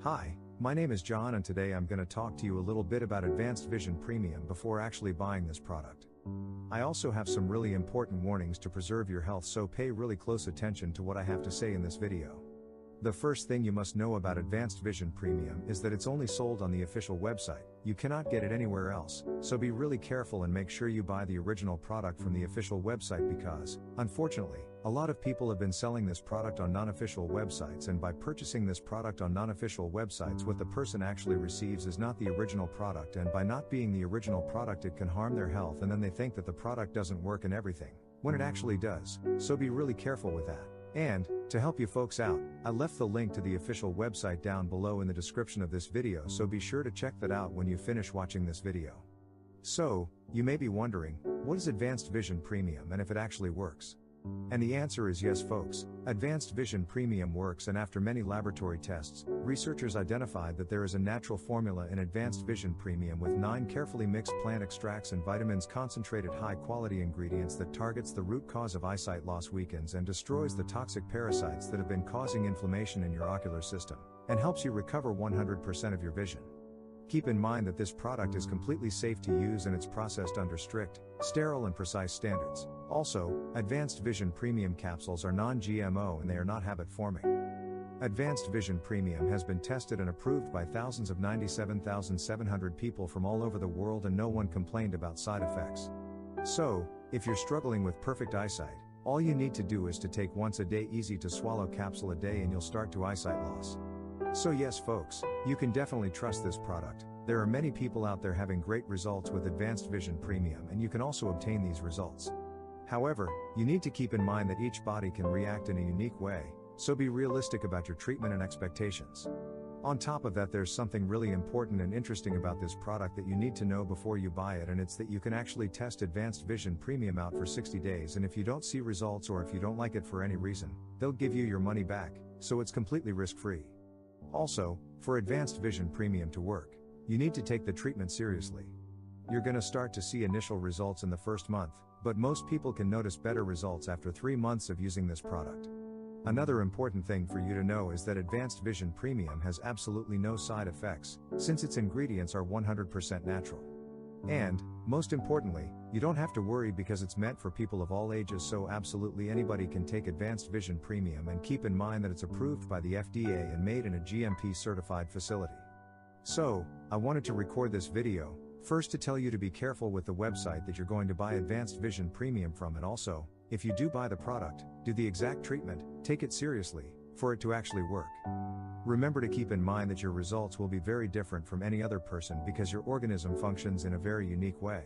Hi, my name is John and today I'm going to talk to you a little bit about Advanced Vision Premium before actually buying this product. I also have some really important warnings to preserve your health, so pay really close attention to what I have to say in this video. The first thing you must know about Advanced Vision Premium is that it's only sold on the official website. You cannot get it anywhere else, so be really careful and make sure you buy the original product from the official website because, unfortunately, a lot of people have been selling this product on non-official websites, and by purchasing this product on non-official websites, what the person actually receives is not the original product, and by not being the original product it can harm their health, and then they think that the product doesn't work and everything, when it actually does, so be really careful with that. And, to help you folks out, I left the link to the official website down below in the description of this video, so be sure to check that out when you finish watching this video. So, you may be wondering, what is Advanced Vision Premium and if it actually works? And the answer is yes folks, Advanced Vision Premium works, and after many laboratory tests, researchers identified that there is a natural formula in Advanced Vision Premium with 9 carefully mixed plant extracts and vitamins, concentrated high-quality ingredients that targets the root cause of eyesight loss, weakens and destroys the toxic parasites that have been causing inflammation in your ocular system, and helps you recover 100% of your vision. Keep in mind that this product is completely safe to use and it's processed under strict, sterile and precise standards. Also, Advanced Vision Premium capsules are non-GMO and they are not habit-forming. Advanced Vision Premium has been tested and approved by thousands of 97,700 people from all over the world, and no one complained about side effects. So, if you're struggling with perfect eyesight, all you need to do is to take once a day easy to swallow capsule a day and you'll start to eyesight loss. So yes folks, you can definitely trust this product. There are many people out there having great results with Advanced Vision Premium, and you can also obtain these results. However, you need to keep in mind that each body can react in a unique way, so be realistic about your treatment and expectations. On top of that, there's something really important and interesting about this product that you need to know before you buy it, and it's that you can actually test Advanced Vision Premium out for 60 days, and if you don't see results or if you don't like it for any reason, they'll give you your money back, so it's completely risk-free. Also, for Advanced Vision Premium to work, you need to take the treatment seriously. You're gonna start to see initial results in the first month, but most people can notice better results after 3 months of using this product. Another important thing for you to know is that Advanced Vision Premium has absolutely no side effects, since its ingredients are 100% natural. And, most importantly, you don't have to worry because it's meant for people of all ages, so absolutely anybody can take Advanced Vision Premium, and keep in mind that it's approved by the FDA and made in a GMP certified facility. So, I wanted to record this video, first to tell you to be careful with the website that you're going to buy Advanced Vision Premium from, and also, if you do buy the product, do the exact treatment, take it seriously, for it to actually work. Remember to keep in mind that your results will be very different from any other person because your organism functions in a very unique way.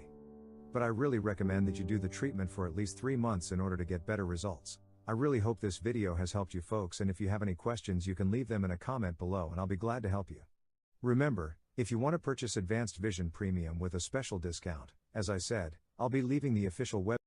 But I really recommend that you do the treatment for at least 3 months in order to get better results. I really hope this video has helped you folks, and if you have any questions you can leave them in a comment below and I'll be glad to help you. Remember, if you want to purchase Advanced Vision Premium with a special discount, as I said, I'll be leaving the official web